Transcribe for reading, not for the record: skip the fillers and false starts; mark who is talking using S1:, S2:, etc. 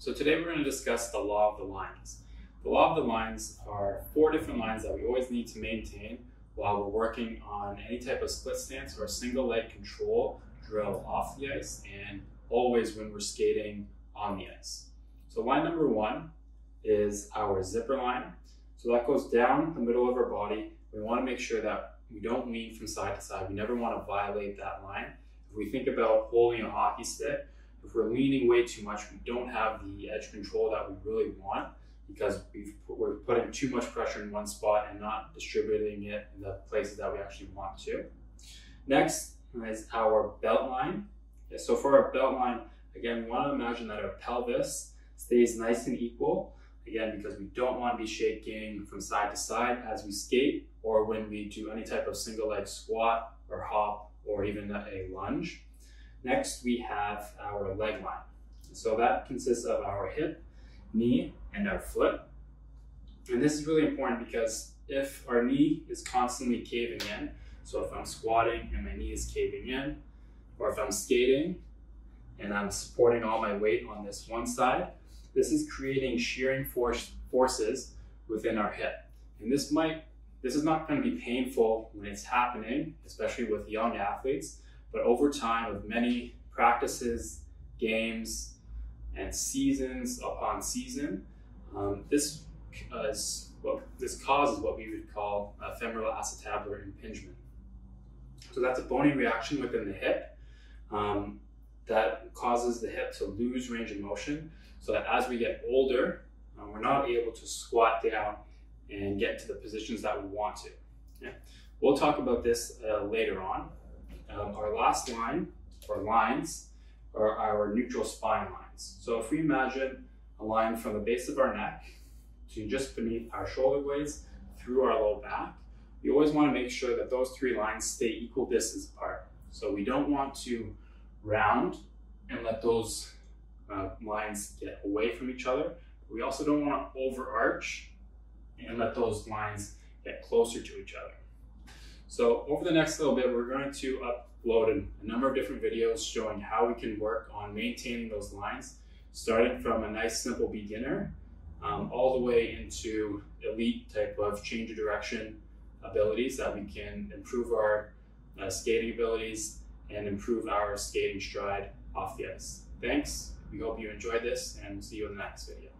S1: So today we're going to discuss the law of the lines. The law of the lines are 4 different lines that we always need to maintain while we're working on any type of split stance or a single leg control drill off the ice, and always when we're skating on the ice. So line number 1 is our zipper line. So that goes down the middle of our body. We want to make sure that we don't lean from side to side. We never want to violate that line. If we think about holding a hockey stick, if we're leaning way too much, we don't have the edge control that we really want because we're putting too much pressure in one spot and not distributing it in the places that we actually want to. Next is our belt line. So for our belt line, again, we want to imagine that our pelvis stays nice and equal. Again, because we don't want to be shaking from side to side as we skate or when we do any type of single leg squat or hop or even a lunge. Next, we have our leg line. So that consists of our hip, knee, and our foot. And this is really important because if our knee is constantly caving in, so if I'm squatting and my knee is caving in, or if I'm skating and I'm supporting all my weight on this one side, this is creating shearing forces within our hip. And this is not going to be painful when it's happening, especially with young athletes, but over time with many practices, games, and seasons upon season, this causes what we would call a femoral acetabular impingement. So that's a bony reaction within the hip that causes the hip to lose range of motion, so that as we get older, we're not able to squat down and get to the positions that we want to. Yeah. We'll talk about this later on. Our last line, or lines, are our neutral spine lines. So if we imagine a line from the base of our neck to just beneath our shoulder blades through our low back, we always want to make sure that those 3 lines stay equal distance apart. So we don't want to round and let those lines get away from each other. We also don't want to overarch and let those lines get closer to each other. So over the next little bit, we're going to upload a number of different videos showing how we can work on maintaining those lines, starting from a nice simple beginner all the way into elite type of change of direction abilities that we can improve our skating abilities and improve our skating stride off the ice. Thanks. We hope you enjoyed this, and see you in the next video.